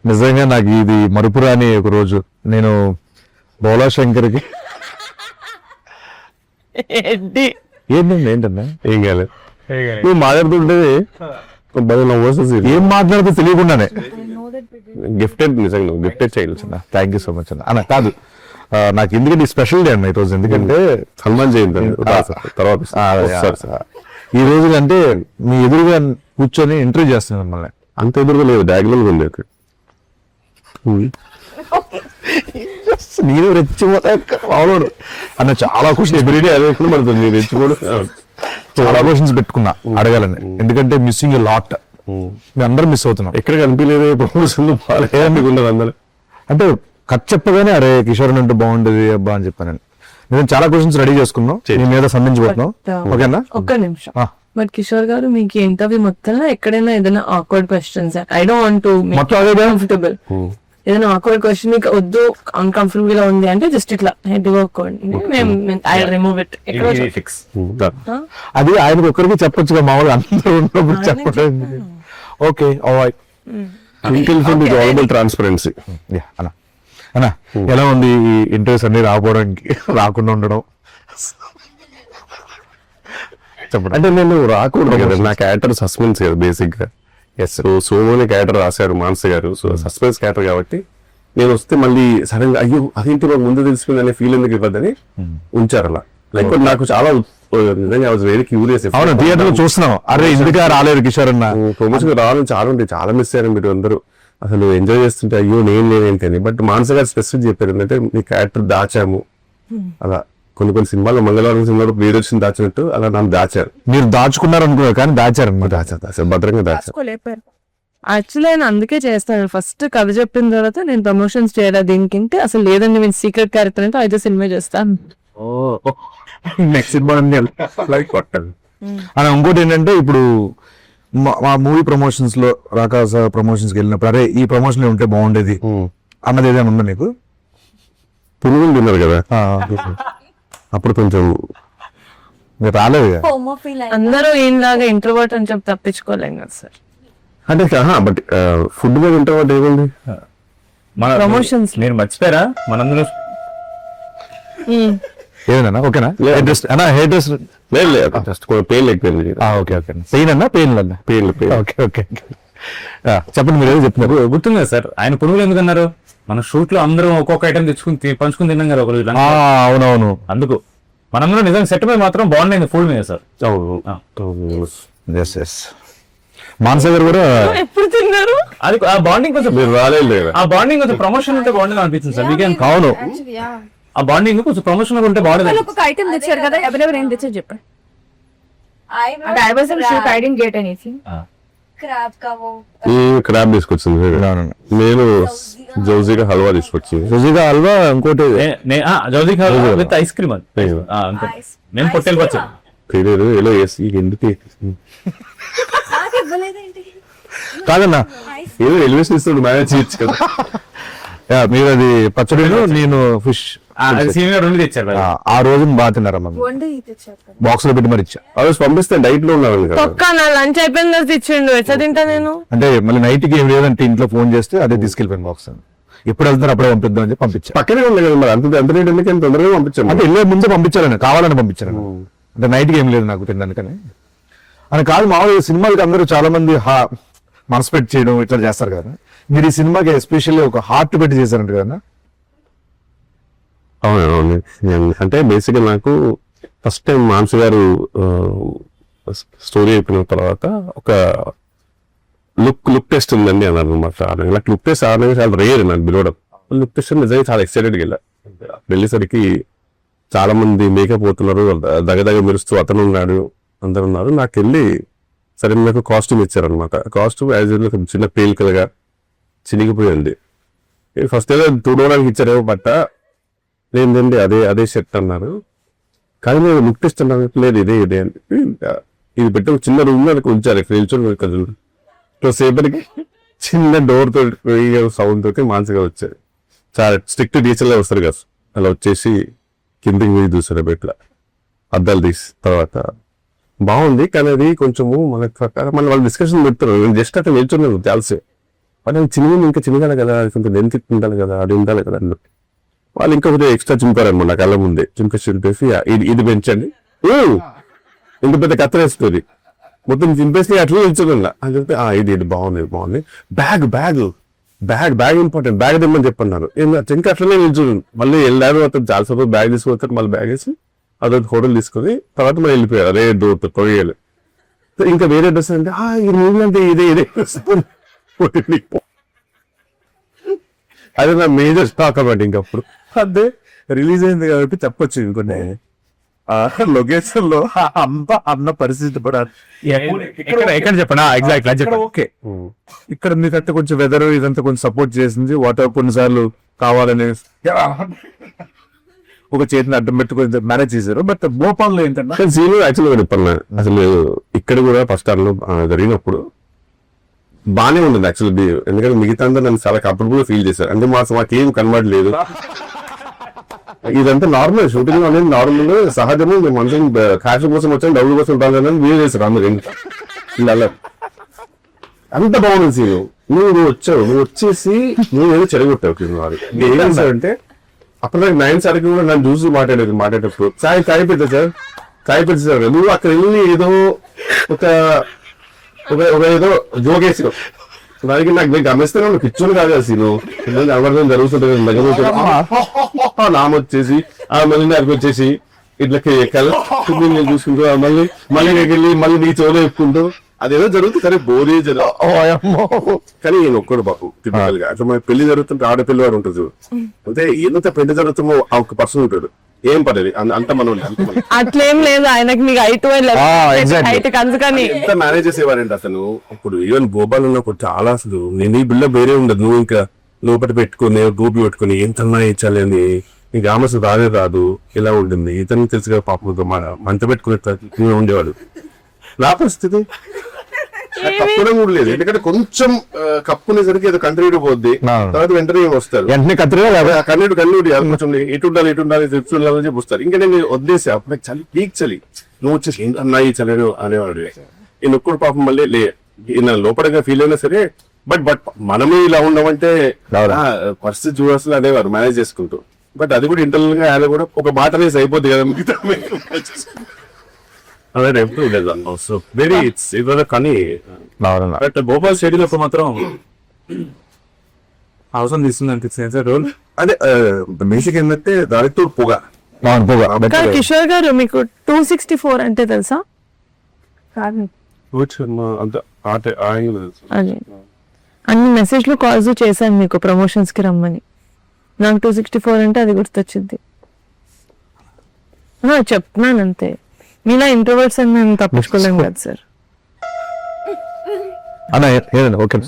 నిజంగా నాకు ఇది మరుపురాని ఒక రోజు. నేను బోలా శంకర్కి ఏంటి ఏంటన్నా ఏం కాలేదు. నువ్వు మాట్లాడుతుంటేది ఏం మాట్లాడితే తెలియకుండానే గిఫ్టెడ్, నిజంగా నువ్వు గిఫ్టెడ్ చేయాల్సిన. థ్యాంక్ యూ సో మచ్ అన్న. కాదు నాకు ఎందుకంటే స్పెషల్ డే అన్న ఈరోజు. ఎందుకంటే హనుమాన్ జయంతి తర్వాత ఈ రోజు అంటే మీ ఎదురుగా కూర్చొని ఇంటర్వ్యూ చేస్తున్నాను మిమ్మల్ని. అంత ఎదురుగా లేదు, డయాగ్నల్ ఉంది అక్కడ. నేను రెచ్చిపోతా అవును అన్న. చాలా క్వశ్చన్ ఎవ్రీడే అదే పడుతుంది. నేను రెచ్చిపోడు, చాలా క్వశ్చన్స్ పెట్టుకున్నా అడగాలని. ఎందుకంటే మిస్సింగ్ లాట్, మేము అందరం మిస్ అవుతున్నాం. ఎక్కడ కనిపించలేదు ప్రమోషన్ మీకు ఉండదు అందరు. అంటే కట్ చెప్పగానే అరే కిషోర్ అంటే బాగుండేది అబ్బా అని చెప్పాను. నేను చాలా క్వశ్చన్స్ రెడీ చేసుకున్నాం, మీ మీద సంధించబోతున్నాం. ఓకేనా? ఒక్క నిమిషం. బట్ కిషోర్ గారు మీకు ఇంటర్వ్యూ మొత్తంలో ఎక్కడైనా ఏదైనా awkward questions, I don't want to మొత్తం అదే కంఫర్టబుల్, ఏదైనా ఆక్వర్డ్ క్వశ్చన్ మీకు వద్దు అన్కంఫర్టబుల్ గా ఉంది అంటే జస్ట్ ఇట్లా హెడ్ వర్క్కోండి, ఐ రిమూవ్ ఇట్. అది ఆయనకు ఒక్కరికి చెప్పొచ్చుగా, మామూలుగా అందరూ ఉన్నప్పుడు చెప్పలేదు. Okay transparency. అన్నా అన్నా ఎలా ఉంది ఈ ఇంటర్వ్యూస్ అన్ని రాకపోవడానికి, రాకుండా ఉండడం? చెప్పండి. అంటే నేను రాకూడదు కదా, నా క్యారెక్టర్ సస్పెన్స్ కదా బేసిక్ గా. సోమోని క్యారెక్టర్ రాశారు మానస గారు, సో సస్పెన్స్ క్యారెక్టర్ కాబట్టి నేను వస్తే మళ్ళీ సడన్ గా అయ్యో అదేంటి మాకు ముందు తెలిసిపోయింది అనే ఫీల్ ఎందుకు ఇవ్వద్దని ఉంచారు అలా. లైక్ నాకు చాలా నిజంగా వెరీ క్యూరియస్. అవును, థియేటర్ లో చూస్తున్నాం, అరే ఎందుకు రాలేరు కిషోర్ అన్న. ప్రమోషన్ రావాలని చాలా ఉంటాయి, చాలా మిస్ అయ్యారు మీరు అందరూ. అసలు ఎంజాయ్ చేస్తుంటే అయ్యో నేను లేనేంటి అని. బట్ మానస గారు స్పెసిఫిక్ చెప్పారు ఏంటంటే మీ క్యారెక్టర్ దాచాము అలా. కొన్ని సినిమాలు మంగళవారం సినిమాలో ప్రియదర్శిని దాచినట్టు అలా నన్ను దాచారు. మీరు దాచుకున్నారు అనుకున్నారు కానీ దాచారు దాచారు భద్రంగా దాచారు. యాక్చువల్లీ ఆయన అందుకే చేస్తాను, ఫస్ట్ కథ చెప్పిన తర్వాత నేను ప్రమోషన్స్ చేయాలి దీనికి, అసలు లేదండి నేను సీక్రెట్ క్యారెక్టర్ అంటే అయితే సినిమా చేస్తాను. నెక్స్ట్ సినిమా అని ఇంకోటి ఏంటంటే ఇప్పుడు మా మూవీ ప్రమోషన్స్ లో రాకాస ప్రమోషన్స్ కి వెళ్ళినప్పుడు అరే ఈ ప్రమోషన్ ఉంటే బాగుండేది అన్నది ఏదైనా ఉందా నీకు? పురుగులు తిన్నారు కదా అప్పుడు కొంచెం మీరు రాలేదు. అందరూ ఈయనలాగా ఇంట్రోవర్ట్ అని చెప్పి తప్పించుకోలేం కదా సార్. అంటే బట్ ఫుడ్ మీద ఇంట్రోవర్ట్ ఏముంది మన ప్రమోషన్స్ నేను మర్చిపోయారా మనందరూ ఏదన్నా ఓకేనా? హెయిర్ అన్నా హెయిర్ డ్రెస్ లేదు జస్ట్ పెయిన్ అయిపోయింది. ఓకే ఓకే పెయిన్ అన్నా పెయిన్ అన్నా పెయిన్ ఓకే ఓకే చెప్పండి మీరు ఏదో చెప్తున్నారు. గుర్తుంది సార్ ఆయన పునుగులు ఎందుకు అన్నారు? మన షూట్ లో అందరం ఒక్కొక్క ఐటమ్ తెచ్చుకుని పంచుకుని తిన్నాం కదా ఒక రోజు. అవునవును, అందుకు మనందరం నిజంగా సెట్ మీద మాత్రం బాగుండేది ఫుల్ మీద సార్. మానస గారు కూడా ఎప్పుడు తిన్నారు? అది ఆ బాండింగ్ కొంచెం మీరు రాలేదు. ఆ బాండింగ్ కొంచెం ప్రమోషన్ ఉంటే బాగుండేది అనిపించింది సార్ వీకెండ్. అవును ఆ బాండింగ్ కొంచెం ప్రమోషన్ ఉంటే బాగుండేది. ఒక ఐటమ్ తెచ్చారు కదా, ఎవరెవరు ఏం తెచ్చారు చెప్పండి. అంటే I wasn't sure, I didn't get anything. Crab తీసుకొచ్చింది, నేను జౌజీగా హల్వా తీసుకొచ్చింది. రుచిగా హల్వా ఇంకోటి జౌజీ విత్ ఐస్ క్రీమ్ అది. నేను పొట్టేలు వచ్చాను తెలియదు ఎలా వేసి ఎందుకు కాదన్నా ఏదో ఎలివేషన్ ఇస్తాడు మేనేజ్ చేయొచ్చు కదా. మీరు అది పచ్చడిలో నేను ఫిష్ సీనియర్ రెండు తెచ్చారు. ఆ రోజు బాగా తిన్నారమ్మా, బాక్స్ లో పెట్టి మరి ఇచ్చా. ఆ రోజు పంపిస్తే డైట్ లో ఉన్నాను కదా. ఒక్క నా లంచ్ అయిపోయిన తర్వాత ఇచ్చిండు, ఎట్లా తింటా నేను? అంటే మళ్ళీ నైట్ కి ఏం లేదంటే ఇంట్లో ఫోన్ చేస్తే అదే తీసుకెళ్ళిపోయాను బాక్స్. ఎప్పుడు వెళ్తారు అప్పుడే పంపిద్దాం అని పంపించా. పక్కనే ఉంది కదా మరి అంత ఎంత రేట్ ఎందుకు తొందరగా పంపించాను. అంటే వెళ్ళే ముందే పంపించాలని కావాలని పంపించాను. అంటే నైట్ కి ఏం లేదు నాకు తినడానికని అని కాదు. మామూలుగా సినిమాలకి అందరూ చాలా మంది మనసు పెట్టి చేయడం ఇట్లా చేస్తారు కదా, మీరు ఈ సినిమాకి ఎస్పెషల్లీ ఒక హార్ట్ పెట్టి చేశారంట కదా? అవును. అంటే బేసిక్ గా నాకు ఫస్ట్ టైం మానస గారు స్టోరీ అయిపోయిన తర్వాత ఒక లుక్ టెస్ట్ ఉందండి అన్నారు అనమాట. నాకు లుక్ టెస్ట్ ఆడడం చాలా రేర్ నాకు పిలవడం. లుక్ టెస్ట్ నిజంగా చాలా ఎక్సైటెడ్గా వెళ్ళా. వెళ్ళేసరికి చాలా మంది మేకప్ పోతున్నారు, దగ్గర మెరుస్తూ అతను ఉన్నాడు, అందరు ఉన్నారు. నాకు వెళ్ళి సరే నాకు కాస్ట్యూమ్ ఇచ్చారనమాట. కాస్ట్యూమ్ యాజ్ యూజువల్ చిన్న పేలికలుగా చినిగిపోయింది. ఫస్ట్ ఏదో తుడవడానికి ఇచ్చారేమో బట్ట, లేదండి అదే షర్ట్ అన్నారు. కానీ నేను లుక్ టెస్ట్ అన్నాను, లేదు ఇదే అని. ఇది పెట్టి ఒక చిన్న రూమ్ లో ఉంచారు, నిల్చొని సేపటికి చిన్న డోర్ తో సౌండ్ తోటి మానసిగా వచ్చారు. చాలా స్ట్రిక్ట్ టీచర్లే వస్తారు కదా, అలా వచ్చేసి కిందకి పోయి చూసారు బెట్ల అద్దాలు తీసి. తర్వాత బాగుంది కానీ అది కొంచెము మనకు మళ్ళీ వాళ్ళు డిస్కషన్ పెడతారు. నేను జస్ట్ అట్లా నిల్చున్నాను చాలాసే. వాళ్ళు చిన్నగా ఇంకా చిన్నగా కదా, కొంత లెంత్ ఉండాలి కదా, అది ఉండాలి కదా అన్నట్టు. వాళ్ళు ఇంకా కొద్దిగా ఎక్స్ట్రా చింపారనమాట నా కళ్ళ ముందే. చింపేసి ఇది పెంచండి, ఇంత పెద్ద కత్తరేస్తుంది, మొత్తం చింపేసి అట్లా నిల్చున్నా అని చెప్పి ఇది బాగుంది. బ్యాగ్ ఇంపార్టెంట్, బ్యాగ్ తెమ్మని చెప్పన్నారు. ఇంకా అట్లనే నిల్చున్నాను. మళ్ళీ వెళ్ళారు, అతను చాలా సేపు బ్యాగ్ తీసుకుపోతారు, మళ్ళీ బ్యాగ్ వేసి అదొక హోటల్ తీసుకొని తర్వాత మళ్ళీ వెళ్ళిపోయారు. అదే డోర్ కొరియలు. ఇంకా వేరే డ్రెస్ అంటే ఈ మూవీ అంటే ఇదే అదే నా మేజర్ స్టాక్ అన్నమాట. ఇంకప్పుడు అదే రిలీజ్ అయింది కాబట్టి చెప్పొచ్చు. ఇంకొన్ని లొకేషన్ లో అన్న పరిస్థితి ఎక్కడ చెప్పనా ఎగ్జాక్ట్ ఓకే. ఇక్కడ మీకంటే కొంచెం వెదర్ ఇదంతా కొంచెం సపోర్ట్ చేసింది. వాటర్ కొన్నిసార్లు కావాలని ఒక చేతిని అడ్డం పెట్టుకొని మేనేజ్ చేశారు. బట్ భోపాల్లో ఏంటంటే సీన్ యాక్చువల్గా చెప్పాను. అసలు ఇక్కడ కూడా ఫస్ట్ టైం లో జరిగినప్పుడు బానే ఉంటుంది యాక్చువల్లీ. ఎందుకంటే మిగతా అంతా నన్ను చాలా కంఫర్టబుల్ ఫీల్ చేశారు. అంటే మాకేం కన్వర్ట్ లేదు. ఇదంతా నార్మల్ షూటింగ్ అనేది నార్మల్ సహజము. మేము మనసు క్యాష్ కోసం వచ్చాం, డబ్బుల కోసం ఉంటాం వీలు చేశారు అందరు. ఇలా అంత బాగుంది సీన్. నువ్వు వచ్చేసి నువ్వు ఏదో చెడగొట్టావు. ఏం చేశారంటే అప్పుడు నాకు 9 సార్కి కూడా నన్ను చూసి మాట్లాడేటప్పుడు చాయ్ పెడతా సార్ నువ్వు అక్కడ వెళ్ళి ఏదో ఒక ఏదో జోగేసావు. దానికి నాకు నేను గమనిస్తే నువ్వు కిచ్చుని కాదు సీను. ఎవరితో జరుగుతుంటుంది నామ వచ్చేసి మళ్ళీ నాకు వచ్చేసి ఇట్లా నేను చూసుకుంటూ మళ్ళీ వెళ్ళి మళ్ళీ నీ చెవులో చెప్పుకుంటూ అదేదో జరుగుతుంది. కానీ బోరే కానీ నేను ఒక్కడు బాబు టిపికల్ గా అట్లా మన పెళ్లి జరుగుతుంటే ఆడపిల్లి వాడు ఉంటుంది. అంటే ఎంత పెళ్లి జరుగుతుందో ఆ ఒక పర్సన్ ఉంటాడు. ఏం పడేది అంత మనం అట్లేం లేదు. ఆయనకి మీకు ఎంత మేనేజ్ చేసేవారండి అతను. ఇప్పుడు ఈవెన్ భోపాల్ ఉన్నప్పుడు చాలా అసలు నేను ఈ బిల్డప్ వేరే ఉండదు. నువ్వు ఇంకా లోపల పెట్టుకుని గోపి పెట్టుకుని ఎంతన్నా ఇచ్చాలి అని నీకు ఆమె రాదు ఇలా ఉంటుంది. ఇతను తెలుసుగా పాపం మంట పెట్టుకునే ఉండేవాడు. నా పరిస్థితి కప్పునే కూడా లేదు. ఎందుకంటే కొంచెం కప్పునేసరికి ఏదో కంటిన్యూ పోద్ది. తర్వాత వెంటనే వస్తారు కన్నీడు కొంచెం ఎటు ఉండాలి అని చెప్పిస్తారు. ఇంకా నేను వదిలేసి అప్పుడు చలి పీక్ చలి నువ్వు వచ్చేసి అన్నాయి చలి అనేవాడు. ఈ నొక్కుడు పాపం మళ్ళీ లోపలగా ఫీల్ అయినా సరే బట్ మనమే ఇలా ఉండమంటే పరిస్థితి చూడాల్సిన అనేవారు మేనేజ్ చేసుకుంటూ. బట్ అది కూడా ఇంటర్నల్ గా ఆయన కూడా ఒక మాట వేసి అయిపోద్ది కదా మిగతా అదే వెరీ ఇట్స్ కానీ బట్ భోపాల్ స్టేడియం అప్పుడు మాత్రం అవసరం తీసుకుంది అనిపిస్తుంది సార్ రోల్. అదే బేసిక్ ఏంటంటే దానితో పొగ. కిషోర్ గారు మీకు 264 అంటే తెలుసా? అన్ని మెసేజ్లు కాల్స్ చేశాను మీకు ప్రమోషన్స్ కి రమ్మని. నాకు 264 అంటే అది గుర్తొచ్చింది. చెప్తున్నాను అంతే. మీలా ఇంట్రోవర్ట్స్ అని మేము తప్పించుకోలేం కదా సార్. ఓకే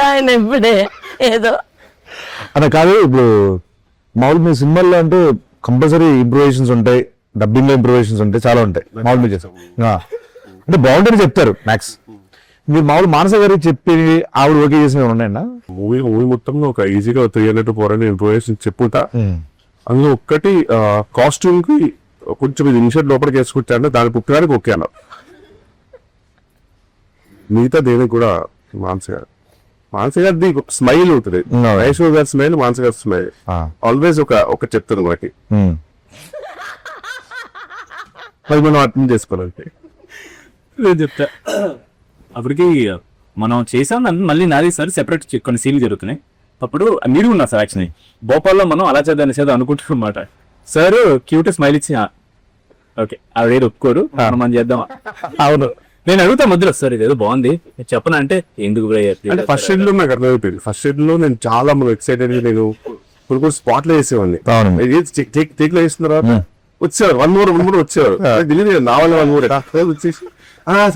ఆయన ఎప్పుడే ఏదో అలా కాదు. ఇప్పుడు మామూలు మీ సినిమాల్లో అంటే కంపల్సరీ ఇంప్రూవేషన్స్ ఉంటాయి, డబ్బింగ్ లో ఇంప్రూవేషన్స్ ఉంటాయి, చాలా ఉంటాయి. మామూలు మీరు చేస్తాం అంటే బాగుంటుంది చెప్తారు మ్యాక్స్. మీరు మామూలు మానస గారికి చెప్పి ఆవిడ ఓకే చేసినవి ఉన్నాయన్నా? మూవీ మొత్తంలో ఒక ఈజీగా 300 400 ఇంప్రూవేషన్ చెప్పుకుంటా. అందులో ఒక్కటి కాస్ట్యూమ్ కి కొంచెం ఇది ఇన్షర్ట్ లోపలికి వేసుకుంటా దాని పుట్టడానికి ఓకే అన్నారు. మిగతా దేనికి కూడా మానస గారిది స్మైల్ ఉంటుంది. ఐశ్వర్య గారి స్మైల్, మానస గారి స్మైల్ ఆల్వేస్ ఒక చెప్తుంది మనకి. అది మనం అర్థం చేసుకోవాలంటే నేను చెప్తా. అప్పటికి మనం చేసాం మళ్ళీ నాది సార్ సెపరేట్ కొన్ని సీన్లు జరుగుతున్నాయి. అప్పుడు మీరు ఉన్నారు సార్. యాక్చువల్లీ భోపాల్లో మనం అలా చేద్దాం అనుకుంటున్నాం అన్నమాట. సార్ క్యూట్ స్మైల్ ఇచ్చి ఓకే ఆవిడ ఒప్పుకోరు మనం చేద్దాం. అవును నేను అడుగుతా మధ్యలో సార్ ఇదేదో బాగుంది చెప్పనా అంటే ఎందుకు అంటే ఫస్ట్ షెడ్ లో నాకు అర్థమైపోయింది. ఫస్ట్ షెడ్ లో నేను చాలా ఎక్సైటెడ్. నేను కొన్ని స్పాట్ లో వేసేవాడిని. టేక్ లో వేసిన తర్వాత వచ్చేవారు 1 more వచ్చేవారు. తెలియదు నా వల్ల 1 more వచ్చేసి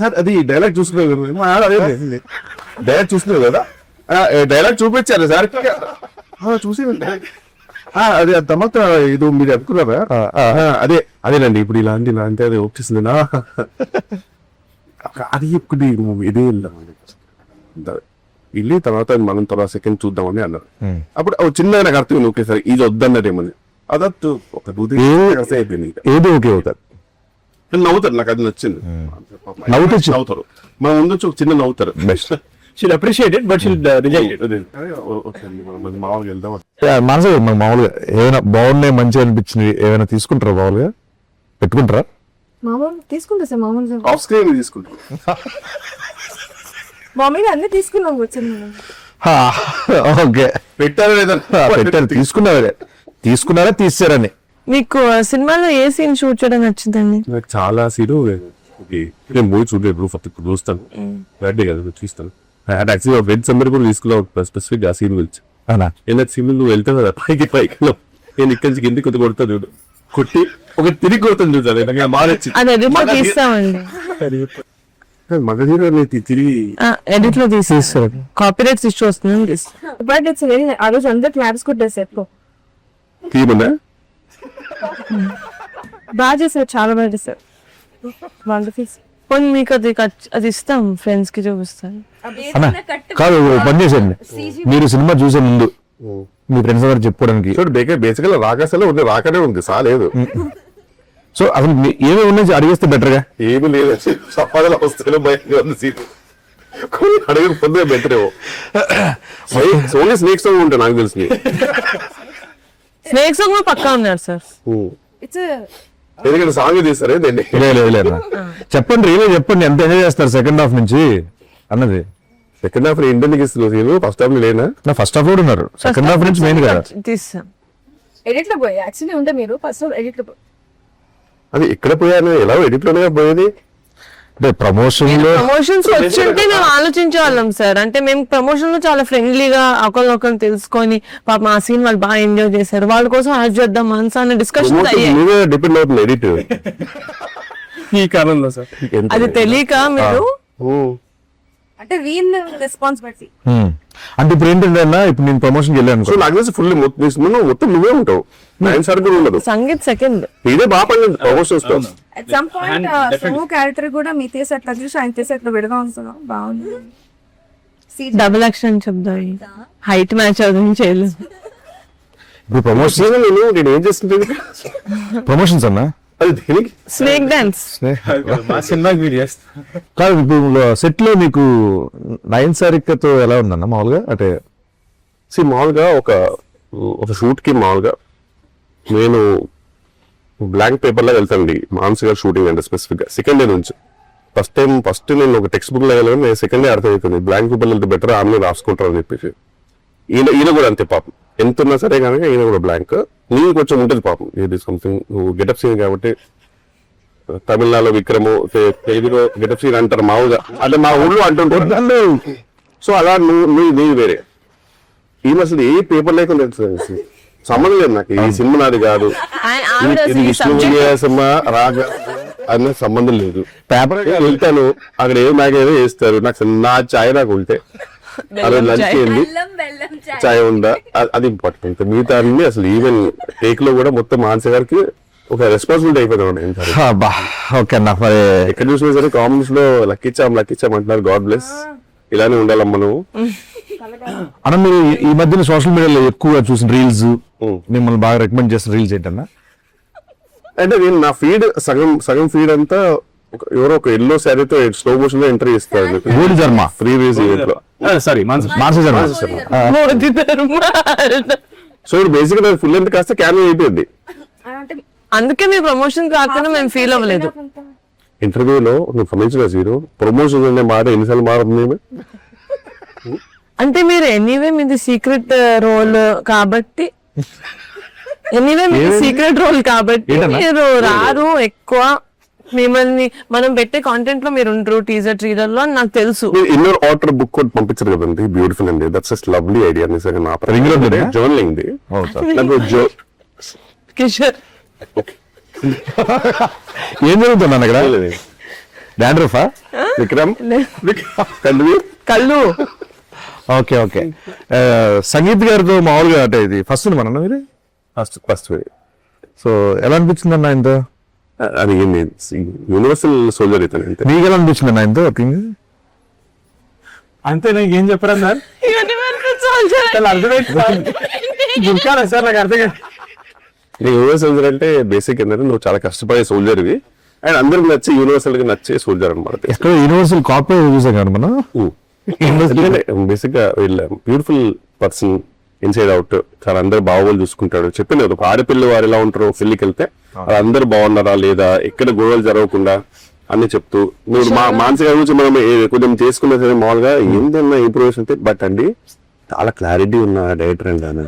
సార్ అది డైలాగ్ చూసుకున్నావు డైలాగ్ చూసుకున్నావు కదా డైలాగ్ చూపించారు సార్ చూసి అదే తర్వాత ఇది మీరు అనుకున్నారా? అదేనండి ఇప్పుడు ఇలాంటి అది వచ్చేసింది నా అది ఇప్పుడు ఇదే వెళ్ళి తర్వాత మనం తర్వాత సెకండ్ చూద్దామని అన్నారు. అప్పుడు చిన్న నాకు అర్థం ఓకే సార్ ఇది వద్దన్నదేమని అదట్టు ఒక అయిపోయింది. ఏది ఓకే అవుతారు నవ్వుతారు, నాకు అది నచ్చింది. నవ్వుతారు, మన ముందు వచ్చి ఒక చిన్న నవ్వుతారు. Best. She'll appreciate it but she'll reject it. మామూలుగా వెళ్దాం. మనసు మామూలుగా ఏమైనా బాగున్నాయి మంచిగా అనిపించింది ఏమైనా తీసుకుంటారా మామూలుగా పెట్టుకుంటారా? మామూలు తీసుకుంటా సార్, మామూలుగా ఆఫ్ స్క్రీన్ తీసుకుంటాం. మామూలుగా అన్ని తీసుకున్నాం వచ్చింది. ఓకే పెట్టారా లేదా? పెట్టారు, తీసుకున్నారా తీసారని. మీకు సినిమాలో ఏ సీన్ షూట్ చేయడం నచ్చిందండి? నాకు చాలా సీను నేను మూవీ చూడలేదు, ఫస్ట్ ఇప్పుడు చూస్తాను. బర్త్డే కదా చూస్తాను. యాక్చువల్గా వెజ్ సందర్భం కూడా తీసుకున్నావు స్పెసిఫిక్ ఆ సీన్ గురించి. అవునా? ఏదైనా సీన్ నువ్వు వెళ్తావు కదా పైకి నేను ఇక్కడి నుంచి కిందికి కొద్ది కొడతా చూడు, కొట్టి ఒక తిరిగి కొడతాను చూసాను. నాకు బాగా నచ్చింది. అది ఎడిట్ లో తీస్తామండి. మగధీర తిరిగి ఎడిట్ లో తీసేస్తారు, కాపీరైట్స్ ఇష్యూ వస్తుందని తీస్తాం. బట్ ఇట్స్ వెరీ, ఆ రోజు అందరు క్లాప్స్ కొట్టారు సెట్ లో. తీయమన్నా బాగా చేశారు, చాలా బాగా చేశారు. వండర్ఫుల్. పోనీ మీకు అది ఇస్తాం, ఫ్రెండ్స్ కి చూపిస్తాను. అన్నా కాదు, ఓ పని చేసేయండి, మీరు సినిమా చూసే ముందు మీ ఫ్రెండ్స్ దగ్గర చెప్పుకోవడానికి. చూడు బేసికల్ రాకాసలో ఉంది, రాకనే ఉంది, సాలేదు. సో అసలు ఏమి ఉన్నాయి అడిగేస్తే బెటర్ గా. ఏమి లేదు, సంపాదన వస్తేనే భయంగా ఉంది సీన్. కొన్ని అడగకపోతే బెటర్ ఏమో. ఓన్లీ స్నేక్ సాంగ్ ఉంటాయి నాకు తెలిసి. స్నేక్స్ కూడా పక్కా ఉన్నారు సార్. ఇట్స్ ఎందుకంటే సాంగ్ తీస్తారు ఏంటండి. లేదు చెప్పండి, రియల్ చెప్పండి, ఎంత ఎంజాయ్ చేస్తారు సెకండ్ హాఫ్ నుంచి అన్నది. సెకండ్ హాఫ్ ఇండియన్ ఇస్తున్నారు సీన్, ఫస్ట్ హాఫ్ లేనా? నా ఫస్ట్ హాఫ్ కూడా ఉన్నారు, సెకండ్ హాఫ్ నుంచి మెయిన్ కదా తీస్తాం. ఎడిట్ లో పోయి యాక్చువల్లీ ఉంటే మీరు ఫస్ట్ ఎడిట్ లో అది ఎక్కడ పోయాను, ఎలా ఎడిట్ లోనే పోయేది. అంటే ప్రమోషన్ లో ప్రమోషన్స్ వచ్చింటే మేము ఆలోచించే వాళ్ళం సార్. అంటే మేము ప్రమోషన్ లో చాలా ఫ్రెండ్లీగా ఒకరినొకరు తెలుసుకొని పాప మా సీన్ వాళ్ళు బాగా ఎంజాయ్ చేశారు, వాళ్ళ కోసం యాడ్ చేద్దాం మనసు అనే డిస్కషన్ మీదే డిపెండ్ అవుతుంది ఎడిట్. ఈ కాలంలో సార్ అది తెలియక మీరు అంటే వీన్ రెస్పాన్సిబిలిటీ. అంటే ఇప్పుడు ఏంటంటే అన్న, ఇప్పుడు నేను ప్రమోషన్ వెళ్ళాను సో నాకు తెలిసి ఫుల్ మొత్తం నువ్వే ఉంటావు, 9 సార్ కూడా ఉండదు. సంగీత్ సెకండ్ ఇదే బాగా పడింది ప్రమోషన్స్ లో. At some point Somu character కూడా మీ తీసి అట్లా చూసి ఆయన తీసి అట్లా విడగా ఉంటున్నాం, బాగుంది. డబుల్ యాక్షన్ చెప్దాం, హైట్ మ్యాచ్ అవుతుంది చేయలేదు. ఇప్పుడు ప్రమోషన్ నేను ఏం చేస్తుంటే ప్రమోషన్స్ అన్నా అది దేనికి స్నేక్ డాన్స్ మా సినిమాకి మీరు చేస్తాం. కాదు. ఇప్పుడు సెట్ లో నీకు నయన్ సారికతో ఎలా ఉందన్న మామూలుగా? అంటే మామూలుగా ఒక షూట్ కి మామూలుగా నేను బ్లాంక్ పేపర్ లో వెళ్తానండి. మానసి గారు షూటింగ్ అంటే స్పెసిఫిక్ గా సెకండ్ డే నుంచి ఫస్ట్ నేను ఒక టెక్స్ట్ బుక్ లో వెళ్ళాను, నేను సెకండ్ డే అర్థమవుతుంది బ్లాంక్ పేపర్ వెళ్తే బెటర్, ఆమె రాసుకుంటారు అని చెప్పేసి. ఈయన కూడా అంతే పాపం, ఎంత ఉన్నా సరే కనుక ఈయన కూడా బ్లాంక్. నేను కొంచెం ఉంటుంది పాపం, ఇది సంథింగ్ నువ్వు గెటప్ సీన్ కాబట్టి. తమిళనాడులో విక్రము, తెలుగులో గెటప్ సీన్ అంటారు మామూలుగా, అంటే మా ఊళ్ళో అంటుంటారు. సో అలా నువ్వు వేరే. ఈమె అసలు ఏ పేపర్ లేకుండా సంబంధం లేదు నాకు, ఈ సినిమా నాది కాదు, ఇది విష్ణు సినిమా రాగా అనే సంబంధం లేదు. పేపర్ వెళ్తాను, అక్కడ ఏదో నాకు ఏదో వేస్తారు, నాకు నా ఛాయ్ నాకు ఉంటే అదే లంచ్ ఏంది ఛాయ్ ఉందా అది ఇంపార్టెంట్. మిగతా అన్ని అసలు ఈవెన్ టేక్ లో కూడా మొత్తం మానస గారికి ఒక రెస్పాన్సిబిలిటీ అయిపోయింది. ఓకే అన్న, మరి ఎక్కడ చూసినా సరే కామెంట్స్ లో లక్కిచ్చాం అంటున్నారు. గాడ్ బ్లెస్, ఇలానే ఉండాలమ్మా నువ్వు. అన్న మీరు ఈ మధ్యన సోషల్ మీడియాలో ఎక్కువగా చూసిన రీల్స్, మిమ్మల్ని బాగా రికమెండ్ చేసిన రీల్స్ ఏంటన్నా? అంటే నేను నా ఫీడ్ సగం ఫీడ్ అంతా ఎవరో ఒక ఎల్లో శారీతో స్లో మోషన్ లో ఎంటర్ చేస్తారు. గోడి ధర్మ ఫ్రీ రేజ్ ఈవెంట్ లో సారీ మానస ధర్మ. సో ఇప్పుడు బేసిక్ గా ఫుల్ లెంత్ కాస్త క్యాన్ అయిపోయింది. అందుకే మీ ప్రమోషన్ కాకుండా మేము ఫీల్ అవ్వలేదు. ఇంటర్వ్యూలో నువ్వు గమనించగా జీరో ప్రమోషన్ అనే మాట ఎన్నిసార్లు మారుతుంది. అంటే మీరు ఎనీవే మీది సీక్రెట్ రోల్ కాబట్టి మీరు రారు ఎక్కువ. మిమ్మల్ని మనం పెట్టే కాంటెంట్ లో మీరు ఉండరు టీజర్ ట్రీలర్ లో అని నాకు తెలుసు. ఇన్నర్ ఆర్డర్ బుక్ కూడా పంపించారు కదండి, బ్యూటిఫుల్ అండి. That's just lovely idea. నిజంగా నా జర్నలింగ్ ది కిషోర్ ఏం జరుగుతుంది అక్కడ? డాండ్రఫా విక్రమ్ కళ్ళు. ఓకే సంగీత్ గారితో మామూలుగా అంటే ఇది ఫస్ట్ మన మీరు ఫస్ట్ సో ఎలా అనిపించింది అన్న ఇంత? అది యూనివర్సల్ సోల్జర్ అయితే మీకు ఎలా అనిపించింది అన్న ఇంత వర్కింగ్? అంతే, నాకు ఏం చెప్పరా సార్, యూనివర్సల్ సోల్జర్ అంటే బేసిక్ ఏంటంటే నువ్వు చాలా కష్టపడే సోల్జర్వి, అండ్ అందరికి నచ్చే యూనివర్సల్ గా నచ్చే సోల్జర్ అనమాట. ఎక్కడ యూనివర్సల్ కాపీ చూసాం కదా మనం. బేసిక్ గా వీళ్ళ బ్యూటిఫుల్ పర్సన్ ఇన్సైడ్ అవుట్, చాలా అందరు బాగోలు చూసుకుంటాడు. చెప్పిన ఒక ఆడపిల్ల వారు ఎలా ఉంటారో పెళ్లికి వెళ్తే వాళ్ళందరూ బాగున్నారా లేదా, ఎక్కడ గొడవలు జరగకుండా అన్ని చెప్తూ మీరు మానసిక గురించి మనం కొంచెం చేసుకున్నా సరే మామూలుగా ఏంటన్నా ఇంప్రూవేషన్ అయితే. బట్ అండి చాలా క్లారిటీ ఉన్న డైరెక్టర్ అండి ఆయన.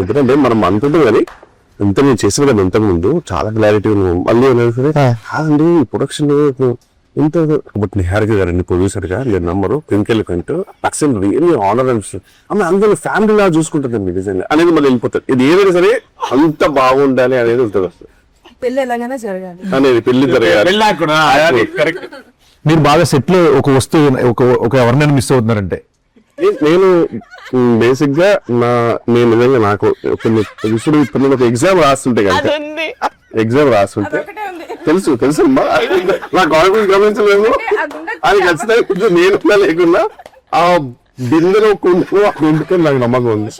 ఎందుకంటే మనం అనుకుంటాం కానీ ఎంత నేను చేసిన కదా ఇంతకు ముందు చాలా క్లారిటీ ఉన్నాం. మళ్ళీ సరే కాదండి ప్రొడక్షన్ ఇంత బట్ నిహారిక గారండి ప్రొడ్యూసర్ గా మీరు నంబరు పెంకెల్ కంటూ అక్సెల్ రియల్లీ ఆనర్ అనిపిస్తుంది. ఆమె అందరూ ఫ్యామిలీ లా చూసుకుంటుందండి నిజంగా అనేది మళ్ళీ వెళ్ళిపోతుంది. ఇది ఏదైనా సరే అంత బాగుండాలి అనేది ఉంటుంది అసలు పెళ్లి ఎలాగైనా జరగాలి అనేది పెళ్లి జరగాలి. మీరు బాగా సెట్ లో ఒక వస్తువు ఒక ఎవరినైనా మిస్ అవుతున్నారంటే నేను బేసిక్ గా నేను నిజంగా నాకు ఇప్పుడు ఒక ఎగ్జామ్ రాస్తుంటే కనుక ఎగ్జామ్ రాస్తుంటే తెలుసు నా కాన్ఫిడెన్స్ గమనించలేదు. అది ఖచ్చితంగా నేను లేకున్నా ఆ బిందెలో కుంటుకొని నాకు నమ్మకం ఉంది.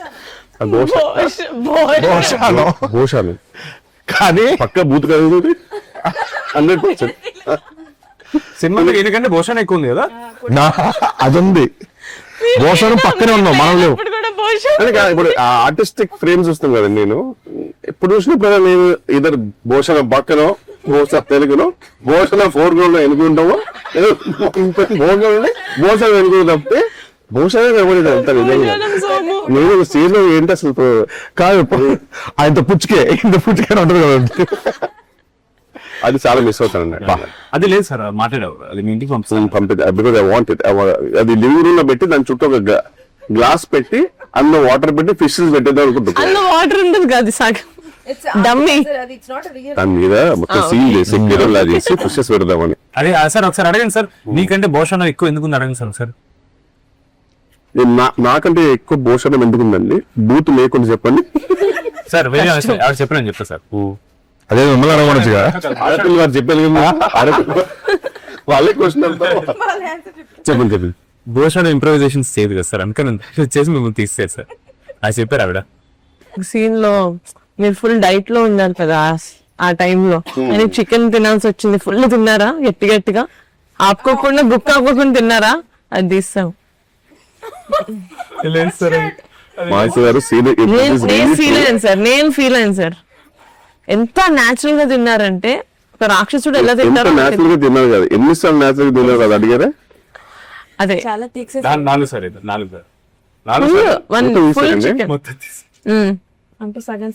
భోషాలు కానీ పక్క బూత్ కదా 100%. సినిమాలో ఎందుకంటే భూషణ్ ఎక్కువ ఉంది కదా, అది ఉంది. భోషణం పక్కనే ఉన్నాం మనం లేవు. ఇప్పుడు ఆర్టిస్టిక్ ఫ్రేమ్స్ వస్తాం కదా, నేను ఇప్పుడు చూసినప్పుడు నేను ఇద్దరు భూషణ పక్కనో భూషణ తెలుగునో భూషణ ఫోర్ గ్రౌండ్ లో ఎన్నుకుంటామో భూషణ ఎన్నుకుంటూ తప్పితే భూషణ కనబడేది అంత నిజంగా. నేను స్టేజ్ లో ఏంటి అసలు కాదు ఆయనతో పుచ్చుకే ఇంత పుచ్చుకే ఉంటుంది కదా, అది చాలా మిస్ అవుతాను. అది లేదు సార్ మాట్లాడావు, అది మీ ఇంటికి పంపిద్దాం బికాజ్ ఐ వాంట్ ఇట్. అది లివింగ్ రూమ్ లో పెట్టి దాని చుట్టూ ఒక గ్లాస్ పెట్టి అందులో వాటర్ పెట్టి ఫిషెస్ పెట్టేద్దాం అనుకుంటున్నాను. అందులో వాటర్ ఉంటుంది కాదు సాగు డమ్మీ దాని మీద మొత్తం సీల్ చేసి గిరలా చేసి ఫిషెస్ పెడదామని. అదే సార్ ఒకసారి అడగండి సార్, మీకంటే భూషణం ఎక్కువ ఎందుకు ఉంది అడగండి సార్ ఒకసారి. నాకంటే ఎక్కువ భూషణం ఎందుకుందండి, బూత్ లేకుండా చెప్పండి సార్. ఆవిడ చెప్పాను చెప్తా సార్. అదే మిమ్మల్ని అడగవచ్చుగా. ఆడపిల్ల వారు చెప్పాను వాళ్ళే క్వశ్చన్ చెప్పండి. భూషణ్ ఇంప్రూవైజేషన్స్ చేయదు కదా సార్, అందుకని చేసి మిమ్మల్ని తీసేది సార్ అది చెప్పారు ఆవిడ. సీన్ లో మీరు ఫుల్ డైట్ లో ఉన్నారు కదా ఆ టైంలో, అని చికెన్ తినాల్సి వచ్చింది. ఫుల్ తిన్నారా గట్టిగా ఆపుకోకుండా బుక్ ఆపుకోకుండా తిన్నారా? అది తీస్తాం. నేను ఫీల్ అయ్యాను సార్. ఎంత నాచురల్ గా తిన్నారంటే ఒక రాక్షసుడు ఎలా తింటారు. నేచురల్ గా తిన్నారు కదా, ఎన్నిసార్లు నేచురల్ గా తిన్నారు కదా అడిగారా? అదే చాలా నాలుగు సార్ అంటే సగం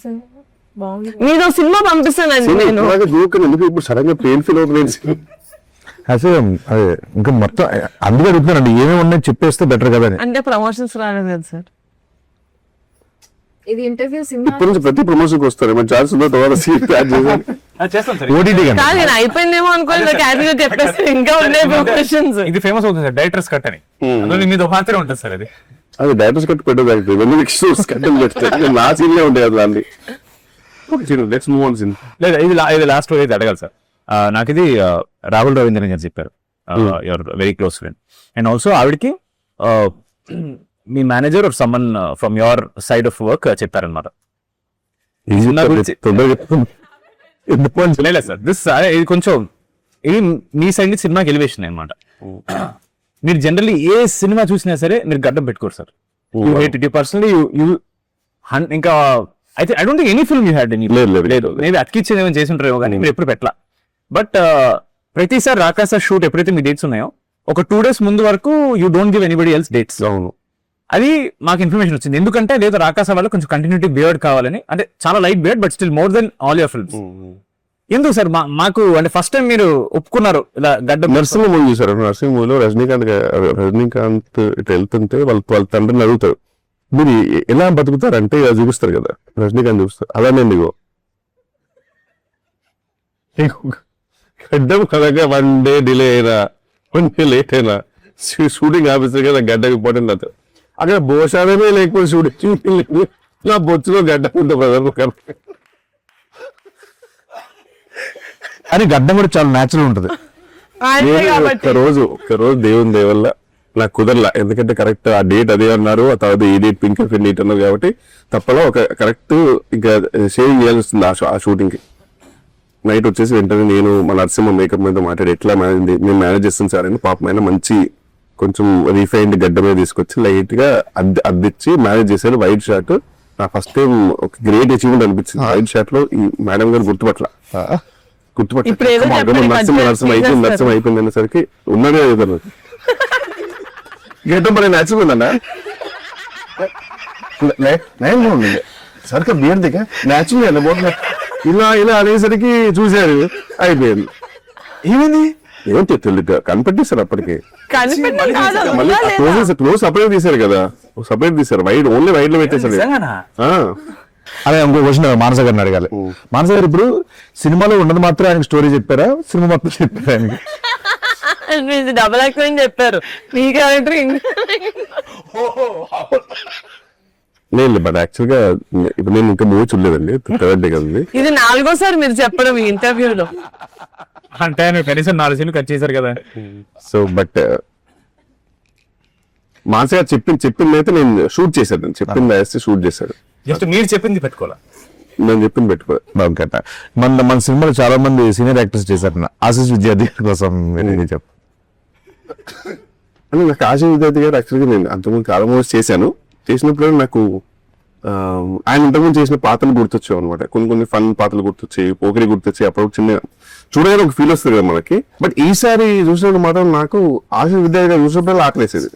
బాగుంది. మీరు సినిమా పంపిస్తానండి నేను. ఇప్పుడు సడన్ గా పెయిన్ ఫీల్ అవుతుంది. అసలు అదే ఇంకా మొత్తం అందుకే అడుగుతున్నానండి, ఏమేమి ఉన్నాయి చెప్పేస్తే బెటర్ కదా అని. అంటే ప్రమోషన్స్ రాలేదు కదా సార్. ఇది ఇంటర్వ్యూ సినిమా ఇప్పటి నుంచి ప్రతి ప్రమోషన్ కి వస్తారు మన ఛాన్స్ చేస్తాం సార్. ఓటీటీ కానీ కాదు నేను అయిపోయిందేమో అనుకోని క్యాజువల్ గా చెప్పేస్తే ఇంకా ఉన్నాయి ప్రమోషన్స్. ఇది ఫేమస్ అవుతుంది సార్ డైరెక్టర్స్ కట్ అని, అందులో మీద మాత్రమే ఉంటుంది సార్. అది డైరెక్టర్స్ కట్ పెట్టదు, కట్టలు పెడతాయి. నా సీన్లే ఉంటాయి కదా అండి. Let's move on scene. లేదు ఇది లాస్ట్ అయితే అడగాలి సార్. నాకు ఇది రాహుల్ రవీంద్రన్ గారు చెప్పారు, your very close friend. And also ఆవిడకి మీ manager or someone from your side of work చెప్పారనమాట. సార్ దిస్ ఇది కొంచెం ఇది మీ సైడ్ నుంచి సినిమాకి ఎలివేషన్ అనమాట. మీరు జనరల్లీ ఏ సినిమా చూసినా సరే మీరు గడ్డం పెట్టుకోరు sir. You hate it. You personally ఇంకా అయితే I don't think any film you had any. లేదు మేబీ అతికిచ్చేది ఏమైనా చేసి ఉంటారేమో కానీ మీరు ఎప్పుడు పెట్టలా. బట్ ప్రతిసారి రాకాస షూట్ ఎప్పుడైతే మీ డేట్స్ ఉన్నాయో ఒక 2 days ముందు వరకు you don't give anybody else dates. అవును, అది మాకు ఇన్ఫర్మేషన్ వచ్చింది. ఎందుకంటే లేదు రాకాస వల్ల కొంచెం కంటిన్యూటీ బియర్డ్ కావాలని, అంటే చాలా light beard but still more than all your films. ఎందుకు సార్ మాకు అంటే ఫస్ట్ టైం మీరు ఒప్పుకున్నారు ఇలా గడ్డ? నర్సింగ్ మూవీ చూసారు. నర్సింగ్ మూవీలో రజనీకాంత్ ఇట్లా వెళ్తుంటే వాళ్ళ తండ్రిని అడుగుతారు మీరు ఎలా బతుకుతారంటే ఇలా చూపిస్తారు కదా, రజనీకాంత్ చూపిస్తారు. అలానే నీకు గడ్డం కనుక 1 day డిలే అయినా 1 day లేట్ అయినా షూటింగ్ ఆఫీసర్ కదా గడ్డ ఇంపార్టెంట్ అవుతుంది. అక్కడ భోషాలమే లేకపోతే షూటింగ్ లేదు. నా బొచ్చులో గడ్డ ఉంటుంది బ్రదర్. అని గడ్డం కూడా చాలా న్యాచురల్ ఉంటుంది. ఒక్కరోజు దేవుని దయ వల్ల నాకు కుదరలా, ఎందుకంటే కరెక్ట్ ఆ డేట్ అదే అన్నారు, ఆ తర్వాత ఈ డేట్ పింక్ డేట్ అన్నారు కాబట్టి తప్పలా ఒక కరెక్ట్ ఇంకా షేవింగ్ చేయాల్సి వస్తుంది ఆ షూటింగ్ కి. నైట్ వచ్చేసి వెంటనే నేను మా నరసింహ మేకప్ మీద మాట్లాడి ఎట్లా నేను మేనేజ్ చేస్తాను సార్ అని పాపం ఆయన మంచి కొంచెం రీఫైన్డ్ గడ్డ మీద తీసుకొచ్చి లైట్ గా అద్దిచ్చి మేనేజ్ చేశారు. వైట్ షర్ట్ నా ఫస్ట్ టైం ఒక గ్రేట్ అచీవ్మెంట్ అనిపించింది. వైట్ షర్ట్ లో ఈ మేడం గారు గుర్తుపట్ల ఇప్పుడు ఏదో చెప్పండి, నరసింహ అయిపోయింది అనేసరికి ఉన్నదే గడ్డం మరి న్యాచురల్ ఉందన్నా సరిగ్గా బియర్ దిగా న్యాచురల్ ఇలా ఇలా అనేసరికి చూశారు అయిపోయింది. ఏమైంది ఏమంటే తెలుగు కనిపెట్టేశారు అప్పటికి. మళ్ళీ క్లోజ్ సపరేట్ తీశారు కదా, సపరేట్ తీశారు. వైడ్ ఓన్లీ వైడ్ లో పెట్టేశారు. అదే ఇంకో క్వశ్చన్ మానస గారిని అడగాలి. మానస గారు ఇప్పుడు సినిమాలో ఉన్నది మాత్రం ఆయనకి స్టోరీ చెప్పారా, సినిమా మొత్తం చెప్పారా ఆయనకి? డబల్ యాక్టింగ్ చెప్పారు మీ క్యారెక్టర్. లేదు బట్ యాక్చువల్ గా ఇప్పుడు నేను ఇంకా మూవీ చూడలేదండి, థర్డ్ డే కదండి. ఇది 4గోసారి మీరు చెప్పడం ఈ ఇంటర్వ్యూలో. అంటే ఆయన కనీసం 4 సీన్లు కట్ చేశారు కదా. సో బట్ మానస గారు చెప్పింది అయితే నేను షూట్ చేశాను, చెప్పింది వేస్తే షూట్ చేశాడు. జస్ట్ మీరు చెప్పింది పెట్టుకోవాలా, నేను చెప్పింది పెట్టుకో. మన సినిమాలో చాలా మంది సీనియర్ యాక్టర్స్ చేశారు. ఆశీష్ విద్యార్థి కోసం చెప్పు. అంటే నాకు ఆశీష్ విద్యార్థి గారు యాక్చువల్గా నేను అంతకుముందు చాలా మూవీస్ చేసినప్పుడు నాకు ఆయన ఇంతకుముందు చేసిన పాత్రలు గుర్తొచ్చావు అనమాట. కొన్ని ఫన్ పాత్రలు గుర్తొచ్చాయి, పోకిరి గుర్తొచ్చాయి. అప్పుడు చిన్న చూడగానే ఒక ఫీల్ వస్తుంది కదా మనకి. బట్ ఈసారి చూసినప్పుడు మాత్రం నాకు ఆశీష్ విద్యార్థి గారు చూసినప్పుడు ఆకలేసేది.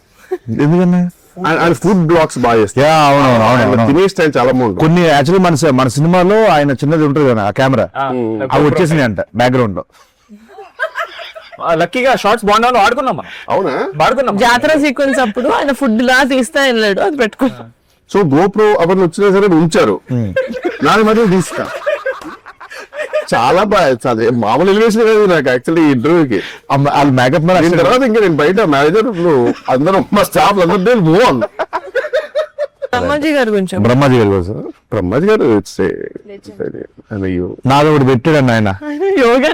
ఎందుకన్నా ఆయన ఫుడ్ బ్లాగ్స్ బాగా చేస్తారు, తినే స్టైల్ చాలా బాగుంటుంది. కొన్ని యాక్చువల్లీ మన సినిమాలో ఆయన చిన్నది ఉంటుంది కదా ఆ కెమెరా, అవి వచ్చేసింది అంట బ్యాక్గ్రౌండ్ లో. లక్కీగా షార్ట్స్ బాగుండాలో ఆడుకున్నాం మనం. అవునా ఆడుకున్నాం. జాతర సీక్వెన్స్ అప్పుడు ఆయన ఫుడ్ లా తీస్తా వెళ్ళాడు, అది పెట్టుకున్నాం. సో గోప్రో అవన్నీ వచ్చినా సరే ఉంచారు, నాకు మాత్రం తీసుకా చాలా బాగా మామూలు ఎలివేషన్ లేదు నాకు యాక్చువల్లీ ఈ ఇంటర్వ్యూకి. వాళ్ళు మేకప్ తర్వాత ఇంకా నేను బయట మేనేజర్ అందరం మా స్టాఫ్ అందరూ మూవ్ ఆన్. బ్రహ్మాజీ గారు కొంచెం బ్రహ్మాజీ గారు కోసం బ్రహ్మాజీ గారు నాది ఒకటి పెట్టాడు ఆయన యోగా.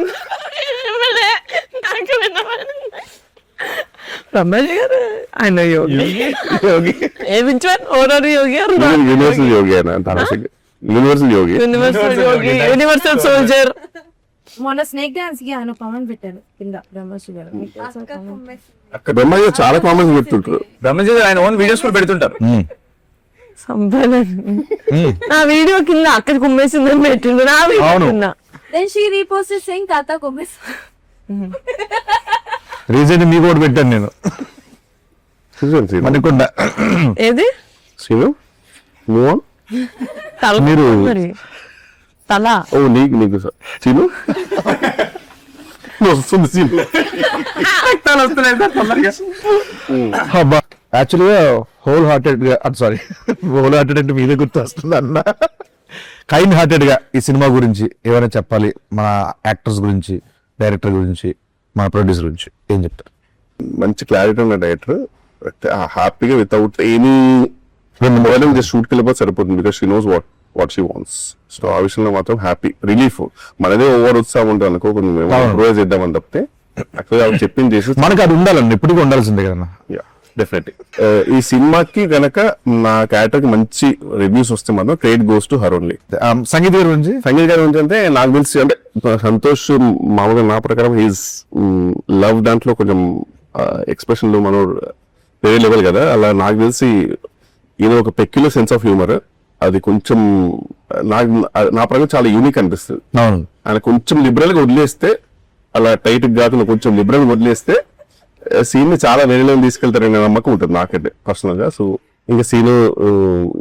బ్రహ్మాజీ గారు ఆయన యోగి యూనివర్సల్ యోగి ఆయన యూనివర్సల్ యోగి యూనివర్సల్ సోల్జర్. మొన్న స్నేక్ డాన్స్ కి ఆయన కామెంట్ పెట్టారు కింద బ్రహ్మశ్రీ గారు. బ్రహ్మాజీ గారు చాలా కామెంట్స్ పెడుతుంటారు. బ్రహ్మజీ ఆయన ఓన్ వీడియోస్ కూడా పెడుతుంటారు. నా వీడియో కింద అక్కడ కుమ్మేసిందని పెట్టిండు, నా వీడియో కింద. Then she reposted saying Tata Kumis. Recent మీకు కూడా పెట్టాను నేను మనకుండ. ఏది సీను మూవ్ ఆన్ తల మీరు మరి తల ఓ నీకు సీను వస్తుంది సీను యాక్చువల్గా హోల్ హార్టెడ్ గా హోల్ హార్టెడ్ అంటే మీదే గుర్తు వస్తుంది అన్న. కైండ్ హార్టెడ్ గా ఈ సినిమా గురించి ఏమైనా చెప్పాలి, మన యాక్టర్స్ గురించి, డైరెక్టర్ గురించి, మన ప్రొడ్యూసర్ గురించి ఏం చెప్తారు? మంచి క్లారిటీ ఉన్న డైరెక్టర్, హ్యాపీగా వితౌట్ ఎనీ షూట్కి వెళ్ళిపోతే సరిపోతుంది. Because she knows what she wants. So ఆ విషయంలో మాత్రం హ్యాపీ, రిలీఫ్. మనదే ఓవర్ ఉత్సాహం ఉంటుంది అనుకో, కొంచెం ఇంప్రూవైజ్ చేద్దామని తప్పితే యాక్చువల్గా చెప్పింది చేసి మనకి అది ఉండాలండి, ఎప్పటికీ ఉండాల్సిందే కదా. డెఫినెట్లీ ఈ సినిమాకి గనక నా క్యారెక్టర్ కి మంచి రివ్యూస్ వస్తే మాత్రం credit goes to her only. Sangeet గారి గురించి అంటే నాకు తెలిసి అంటే సంతోష్ మామూలుగా నా ప్రకారం హీస్ లవ్ దాంట్లో కొంచెం ఎక్స్ప్రెషన్లు మనం వేరే లెవెల్ కదా. అలా నాకు తెలిసి ఈయన ఒక పెక్యులర్ సెన్స్ ఆఫ్ హ్యూమర్, అది కొంచెం నా ప్రకారం చాలా యూనిక్ అనిపిస్తుంది. ఆయన కొంచెం లిబరల్ గా వదిలేస్తే, అలా టైట్ కాకుండా కొంచెం లిబరల్ గా వదిలేస్తే సీన్ ని చాలా వేరే లెవెల్ తీసుకెళ్తారనే నమ్మకం ఉంటుంది నాకైతే పర్సనల్ గా. సో ఇంకా సీను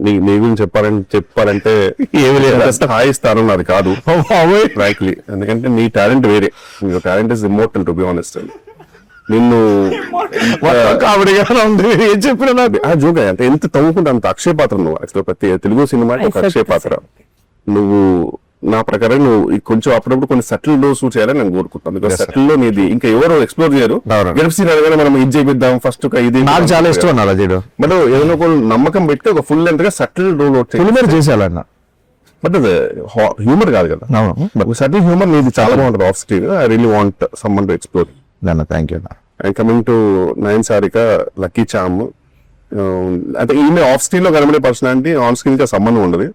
నీ గురించి చెప్పాలంటే ఏమి లేదు, హాయి ఇస్తాను అది కాదు ఫ్రాంక్లీ. ఎందుకంటే నీ టాలెంట్ వేరే, నీ talent is immortal to be honest. నిన్ను ఏం చెప్పిన జోగా అంటే ఎంత తవ్వుకుంటే అంత అక్షయ పాత్ర నువ్వు. యాక్చువల్ ప్రతి తెలుగు సినిమాకి ఒక అక్షయ పాత్ర నువ్వు. నా ప్రకారం నువ్వు కొంచెం అప్పుడప్పుడు కొన్ని సటిల్ లో షూట్ చేయాలని నేను కోరుకుంటాను. బికాస్ సటిల్ లో నీది ఇంకా ఎవరు ఎక్స్ప్లోర్ చేయరు. గెలిపి మనం ఇది చేపిద్దాం ఫస్ట్ ఇది నాకు చాలా ఇష్టం అలా చేయడం. బట్ ఏదైనా ఒక నమ్మకం పెట్టి ఒక ఫుల్ లెంత్ గా సటిల్ రోల్ చేసేయాలన్న. బట్ అది హ్యూమర్ కాదు కదా. సటిల్ హ్యూమర్ నీది చాలా బాగుంటుంది off screen. I really want someone to explore. Thank you. And coming to Nayan Sarika, lucky charm, అంటే ఈమె ఆఫ్ స్క్రీన్ లో కనబడే పర్సనాలిటీ ఆన్ స్క్రీన్ కి సంబంధం ఉండదు.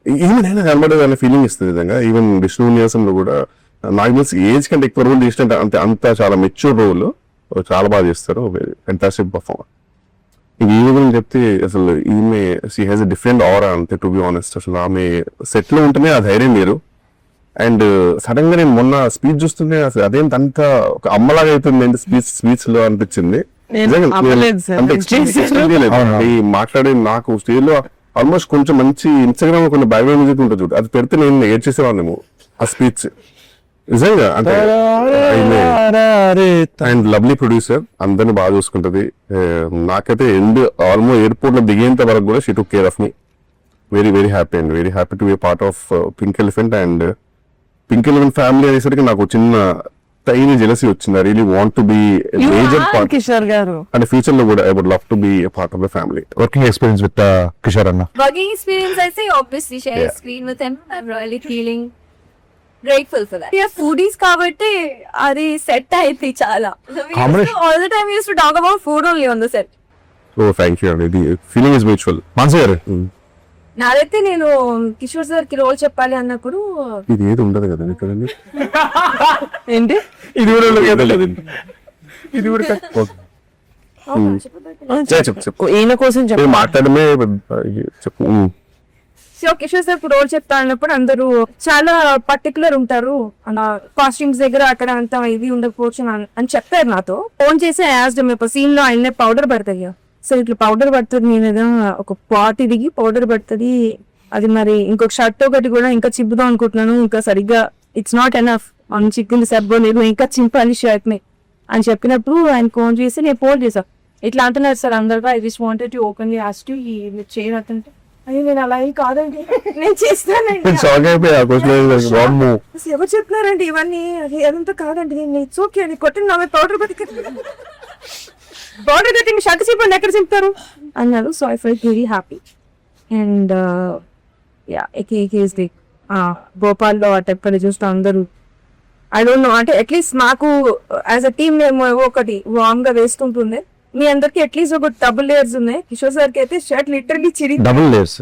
ఈవెన్ అయినా కనబడేది అనే ఫీలింగ్ ఇస్తుంది నిజంగా. ఈవెన్ విష్ణు నివాసంలో కూడా నాకు తెలిసి ఏజ్ కంటే ఎక్కువ రోల్ చేసినట్టు అంత చాలా మెచ్యూర్ రోల్, చాలా బాగా చేస్తారు, ఫెంటాస్టిక్ పర్ఫార్మర్. ఈమె గురించి చెప్తే అసలు ఈమె షీ హ్యాస్ ఎ డిఫరెంట్ ఆరా అంతే, టు బి ఆనెస్ట్. అసలు ఆమె సెట్ లో ఉంటేనే ఆ ధైర్యం వేరు. అండ్ సడన్ గా నేను మొన్న స్పీచ్ చూస్తుంటే అసలు అదేంత అంత ఒక అమ్మలాగా అవుతుంది స్పీచ్ లో అనిపించింది. అంటే ఈ మాట్లాడే నాకు స్టేజ్ లో ఆల్మోస్ట్ కొంచెం మంచి ఇన్స్టాగ్రామ్ లో కొన్ని బ్యాక్గ్రౌండ్ మ్యూజిక్ ఉంటుంది చూడు, అది పెడితే నేను ఏడ్ చేసేవాళ్ళేమో ఆ స్పీచ్. నిజంగా అంటే అండ్ లవ్లీ ప్రొడ్యూసర్, అందరిని బాగా చూసుకుంటది. నాకైతే ఆల్మోస్ట్ ఎయిర్పోర్ట్ లో దిగేంత వరకు కూడా she took care of me. Very very happy and very happy to be part of Pink Elephant. And Pink Elephant family అనేసరికి నాకు చిన్న టైనీ జెలసీ వచ్చింది. I really want to be major part Kishore గారు. And future లో కూడా I would love to be a part of the family. Working experience with Kishore అన్న. Working experience, I say obviously share a screen with him. I'm really feeling grateful for that. Yeah, foodies kabatti adi set ayithi chala. All the time we used to talk about food only on the set. So thank you అండి, feeling is mutual. మనసు గారు నాదైతే నేను Kishore sir కి role చెప్పాలి అన్నప్పుడు ఇది ఏది ఉండదు కదా ఇక్కడ. ఏంటి ఇది కూడా ఇది కూడా చెప్పు ఈయన కోసం చెప్పాలి. మాట్లాడమే చెప్పు. సో కిషోర్ సార్ రోల్ చెప్తా అన్నప్పుడు అందరూ చాలా పర్టికులర్ ఉంటారు, కాస్ట్యూమ్స్ దగ్గర అక్కడ అంత ఇది ఉండకపోవచ్చు అని చెప్పారు. నాతో ఫోన్ చేసి యాజ్డ్ సీన్ లో ఆయన పౌడర్ పడుతుంది, సో ఇట్లా పౌడర్ పడుతుంది, నేను ఏదో ఒక పాట్ దిగి పౌడర్ పడుతుంది, అది మరి ఇంకొక షర్ట్ ఒకటి కూడా ఇంకా చిప్పుదాం అనుకుంటున్నాను, ఇంకా సరిగ్గా ఇట్స్ నాట్ ఎనఫ్ మనం చిక్కింది సబ్బో నేను ఇంకా చింపాలి షర్ట్ ని అని చెప్పినప్పుడు ఆయన ఫోన్ చేసి నేను ఫోన్ చేసా, ఇట్లా అంటున్నారు సార్ అందరుగా, I just wanted to openly ask you మీరు చేయనట్టుంటే అయ్యో నేను అలా ఏం కాదండి నేను చేస్తానండి. ఎవరు చెప్తున్నారండి ఇవన్నీ, అది అదంతా కాదండి, నేను ఇట్స్ ఓకే అని కొట్టిన నా పౌడర్ పౌడర్ కట్టి షర్ట్ చెప్పండి ఎక్కడ చెప్తారు అన్నారు. So I felt very happy. And yeah the భోపాల్లో ఆ టెంపర్ చూస్తే అందరూ ఐ డోంట్ నో, అంటే అట్లీస్ట్ మాకు యాజ్ అ టీమ్ మేము ఒకటి వామ్ గా వేసుకుంటుండే, మీ అందరికి అట్లీస్ట్ ఒక డబుల్ లేయర్స్ ఉన్నాయి. కిషోర్ సార్ కి అయితే షర్ట్ లిటరల్లీ చిరి డబుల్ లేయర్స్,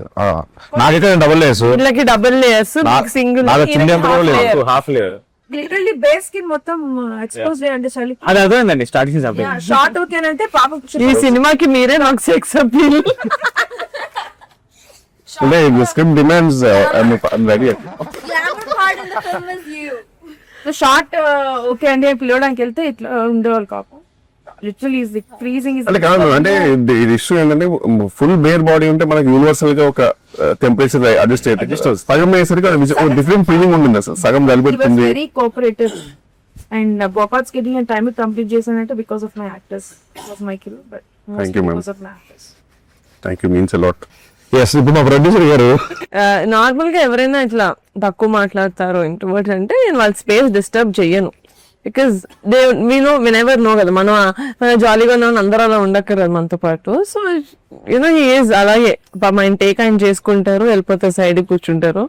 నాకైతే డబుల్ లేయర్స్, వీళ్ళకి double layers, single half layer literally base కి మొత్తం ఎక్స్పోజ్ చేయండి చలి. అది అర్థమైందండి స్టార్టింగ్ షార్ట్ ఓకేనంటే పాపం ఈ సినిమాకి మీరే నాకు సెక్స్ అప్పీల్. అంటే script demands ready. Glamour part in the film is you. Short okay అండి పిలవడానికి వెళ్తే ఇట్లా ఉండేవాళ్ళు కాపు. లిటరల్లీ ఇస్ ఫ్రీజింగ్ ఇస్ అంటే కాదు, అంటే ఇది ఇష్యూ ఏంటంటే ఫుల్ బేర్ బాడీ ఉంటే మనకి యూనివర్సల్ గా ఒక టెంపరేచర్ అడ్జస్ట్ అయితే సగం అయ్యేసరికి డిఫరెంట్ ఫీలింగ్ ఉంటుంది. అసలు సగం కలిపెడుతుంది. Very cooperative and Bhopal schedule and time complete చేశానంటే because of my actors, was my kill, but Thank you, ma'am. Because of my actors. Thank you, means a lot. Yes. ఇప్పుడు మా ప్రొడ్యూసర్ గారు normal గా ఎవరైనా ఇట్లా తక్కువ మాట్లాడతారో ఇంట్రోవర్ట్ అంటే నేను వాళ్ళ స్పేస్ డిస్టర్బ్ చెయ్యను, బికాస్ దే నెవర్ నో కదా, మనం జాలీగా ఉన్నాం అందరూ అలా ఉండక్కర్లేదు మనతో పాటు. సో యూనో హీ ఈజ్ అలాగే ఆయన టేక్ ఆయన చేసుకుంటారు, వెళ్ళిపోతారు, సైడ్ కూర్చుంటారు.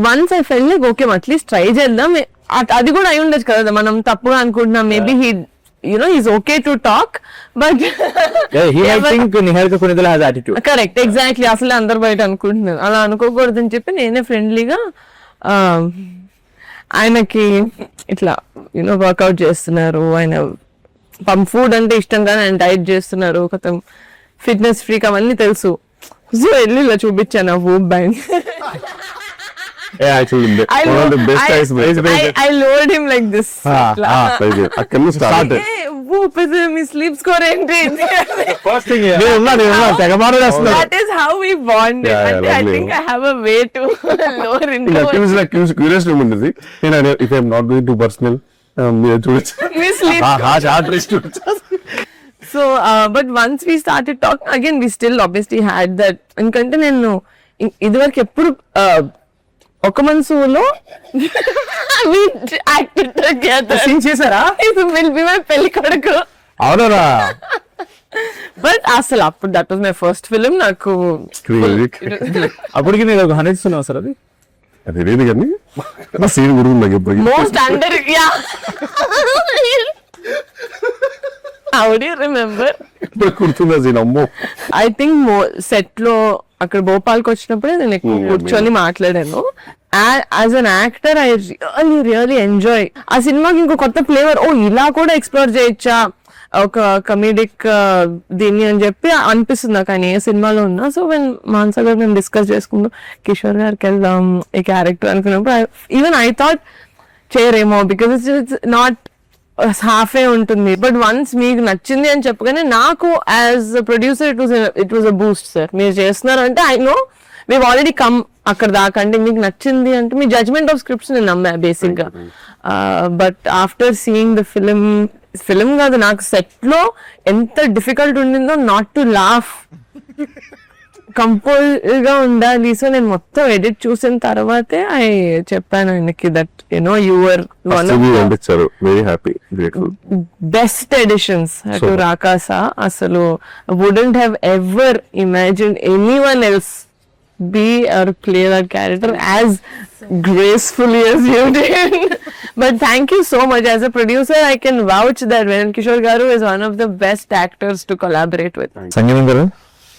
Once I felt like okay at least try చేద్దాం, అది కూడా అయి ఉండొచ్చు కదా, మనం తప్పుగా అనుకుంటున్నాం, maybe he he's okay to talk, but he might think Niharika Kunidala has attitude. Correct, exactly. అసలు అందరు బయట అనుకుంటున్నారు, అలా అనుకోకూడదని చెప్పి నేనే ఫ్రెండ్లీగా ఆయనకి ఇట్లా వర్కౌట్ చేస్తున్నారు, ఆయన ఫుడ్ అంటే ఇష్టం కానీ ఆయన డైట్ చేస్తున్నారు, కొత్త ఫిట్నెస్ ఫ్రీక్ అవన్నీ తెలుసు. సో వెళ్ళి ఇలా చూపించాను ఆ food bank. Yeah, actually, one of the best guys. I lowered him like this. Can you start it? Me sleep score ఏంటి? First thing, That is how we bonded. Yeah, I think I have a way to lower into Curious ఉంటుంది. If I'm not going too personal, మీరు చూడొచ్చు. మీ sleep. So, but once we started talking, again we still obviously had that. ఎందుకంటే నేను ఇదివరకు ఎప్పుడు ఒక మనసులో చేశారా? ఇది విల్ బి మై పెళ్లి కొడుకు. అవునరా? బట్ అసలు అప్పుడు that was my first film. నాకు అప్పటికి నేను 100 ఇస్తున్నావు సార్, అది తెలియదు కానీ నా సీన్ గురించి most under how do you remember? ఇప్పుడు గుర్తుందా సీన్? అమ్మో, ఐ థింక్ సెట్ లో అక్కడ భోపాల్కి వచ్చినప్పుడే నేను ఎక్కువ కూర్చొని మాట్లాడాను. As an actor I really enjoy ఆ సినిమాకి ఇంకో కొత్త ఫ్లేవర్, ఇలా కూడా ఎక్స్ప్లోర్ చేయొచ్చా ఒక కమీడిక్ దీన్ని అని చెప్పి అనిపిస్తుంది నాకు ఆయన ఏ సినిమాలో ఉన్నా. సో వెన్ మానస గారు మేము డిస్కస్ చేసుకుంటూ కిషోర్ గారికి వెళ్దాం ఈ క్యారెక్టర్ అనుకున్నప్పుడు ఈవెన్ ఐ థాట్ చేయరేమో బికాస్ ఇట్స్ నాట్ హాఫే ఉంటుంది. బట్ వన్స్ మీకు నచ్చింది అని చెప్పగానే నాకు as producer it was a boost. Sir మీరు చేస్తున్నారు అంటే I know we've already come అక్కడ దాకా. అంటే మీకు నచ్చింది అంటే మీ జడ్జ్మెంట్ ఆఫ్ స్క్రిప్ట్స్ నేను నమ్మా బేసిక్ గా. But after seeing the film కాదు నాకు సెట్ లో ఎంత డిఫికల్ట్ ఉండిందో నాట్ టు లాఫ్, కంపోజ్ గా ఉండాలి. సో నేను మొత్తం ఎడిట్ చూసిన తర్వాతే ఐ చెప్పాను ఆయనకి దట్ యునో యువర్ వన్ పంపించారు, very happy, grateful, best editions to రాకాసా. అసలు wouldn't have ever imagine anyone else be or play that character as gracefully as you did. But thank you so much. As a producer, I can vouch that Venkata Kishore Garu is one of the best actors to collaborate with. సంగీతం గారు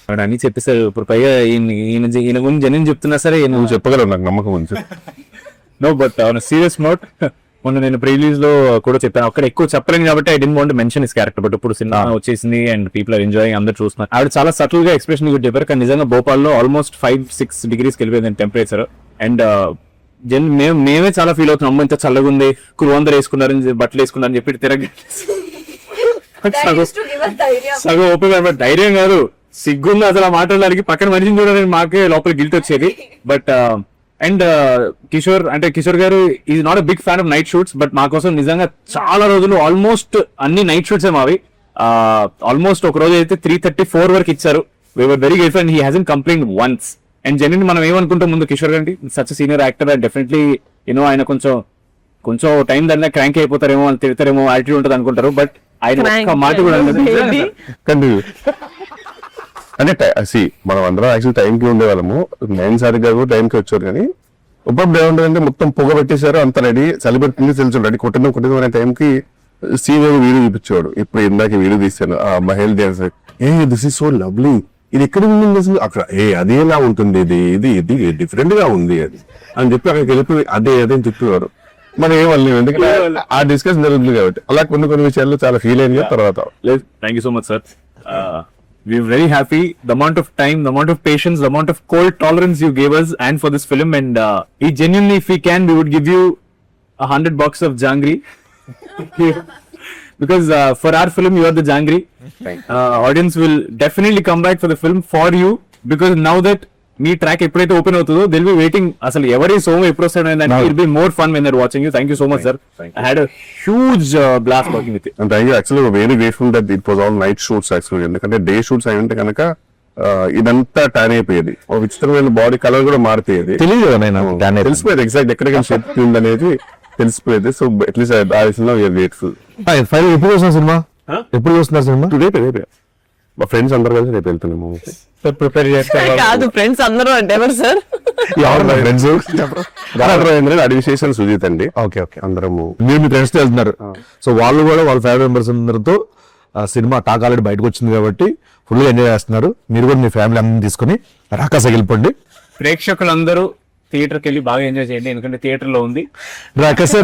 వాడు అన్ని చెప్పేశారు. ఇప్పుడు పైగా ఈయన గురించి జనం చెప్తున్నా సరే నువ్వు చెప్పగలవు, నాకు నమ్మకం ఉంది. No but on serious note మొన్న నేను ప్రీలీజ్ లో కూడా చెప్పాను, అక్కడ ఎక్కువ చెప్పలేను కాబట్టి I didn't want mention his character. But ఇప్పుడు సినిమా వచ్చేసింది అండ్ పీపుల్ ఆర్ ఎంజాయింగ్, అందరూ చూస్తున్నారు. ఆవిడ చాలా సటిల్ గా ఎక్స్ప్రెషన్ కూడా చెప్పారు. కానీ నిజంగా భోపాల్లో ఆల్మోస్ట్ 5-6 degrees వెళ్ళిపోయింది టెంపరేచర్. అండ్ మేమే చాలా ఫీల్ అవుతున్నాం, అమ్మ ఇంత చల్లగా ఉంది, కురువందరు వేసుకున్నారని బట్టలు వేసుకున్నారని చెప్పి తిరగ సగం ఓపెన్. ధైర్యం కాదు, సిగ్గుంది అసలు ఆ మాట్లాడడానికి. పక్కన మనిషిని చూడాలని మాకే లోపల గిల్ట్ వచ్చేది. బట్ అండ్ కిషోర్ గారు is not a big fan of night shoots. But మా కోసం నిజంగా చాలా రోజులు ఆల్మోస్ట్ అన్ని నైట్ షూట్స్ మావి. ఆల్మోస్ట్ ఒక రోజు అయితే 3:34 వరకు ఇచ్చారు. We were very grateful and he hasn't complaint once. And genuine మనం ఏమనుకుంటాం ముందు కిషోర్ గారి such senior actor definitely you know ఆయన కొంచెం టైం దాన్ని క్రాంక్ అయిపోతారేమో, అని తిడతారేమో, యాటిట్యూడ్ ఉంటుంది అనుకుంటారు. బట్ ఆయన ఒక్క మాట కూడా అంటే మనం అందరం యాక్చువల్ టైంకి ఉండేవాళ్ళము. 9 సారి గారు టైంకి వచ్చారు. కానీ ఇప్పుడు ఏముంటుందంటే మొత్తం పొగ పెట్టేశారు, అంత రెడీ, చలి పెడుతుంది, తెలుసు రెడీ, కొట్టిందో అనే టైంకి సీనియర్ వీడియో చూపించేవాడు. ఇప్పుడు ఇందాక వీడియో తీశాను మహేల్ dance, this is so lovely, ఇది ఎక్కడ ఉంది అసలు, అక్కడ అదేలా ఉంటుంది, ఇది డిఫరెంట్ గా ఉంది అది అని చెప్పి అక్కడికి వెళ్ళిపోయి అదే చెప్పేవారు. మనం ఏమనలేము, ఎందుకంటే ఆ డిస్కషన్ జరుగుతుంది కాబట్టి. అలా కొన్ని విషయాల్లో చాలా ఫీల్ అయిన తర్వాత. Thank you so much sir. We're very happy. The amount of time, the amount of patience, the amount of cold tolerance you gave us and for this film. And genuinely, if we can, we would give you 100 box of jangri. Because for our film, you are the jangri. Audience will definitely come back for the film for you. Because now that మీ track ఎప్పుడైతే open అవుతుందో they'll be waiting. అసలు ఎవరి సోమ ఎప్పుడు వస్తాడు it be more fun when they're watching you. Thank you so much sir. I had a huge blast working with you. And thank you. Actually very grateful that it was all night shoots actually. ఎందుకంటే day shoots అయి ఉంటే కనుక ఇదంతా tan అయిపోయేది, ఒక విచిత్రమైన body colour కూడా మారిపోయేది. తెలిసిపోయేది exact ఎక్కడికైనా షేప్ ఉంది అనేది తెలిసిపోయేది. సో అట్లీస్ట్ ఆ విషయంలో వీఆర్ గ్రేట్ఫుల్. ఎప్పుడు చూస్తున్నారు సినిమా? ఎప్పుడు చూస్తున్నారు సినిమా? రేపే మా ఫ్రెండ్స్ అందరూ కలిసి రేపు వెళ్తున్నాము. ప్రిపేర్ కాదు ఫ్రెండ్స్ అందరూ అంటే ఎవరు సార్? ఫ్రెండ్స్ అడివిశేషన్ సుజిత్ అండి. ఓకే అందరము మీరు మీ ఫ్రెండ్స్ తో వెళ్తున్నారు. సో వాళ్ళు కూడా వాళ్ళ ఫ్యామిలీ మెంబర్స్ అందరితో సినిమా టాక్ ఆల్రెడీ బయటకు వచ్చింది కాబట్టి ఫుల్ గా ఎంజాయ్ చేస్తున్నారు. మీరు కూడా మీ ఫ్యామిలీ అందరిని తీసుకుని రాకాస వెళ్ళిపోండి. ప్రేక్షకులందరూ థియేటర్కి వెళ్ళి బాగా ఎంజాయ్ చేయండి, ఎందుకంటే థియేటర్ లో ఉంది రాకాస.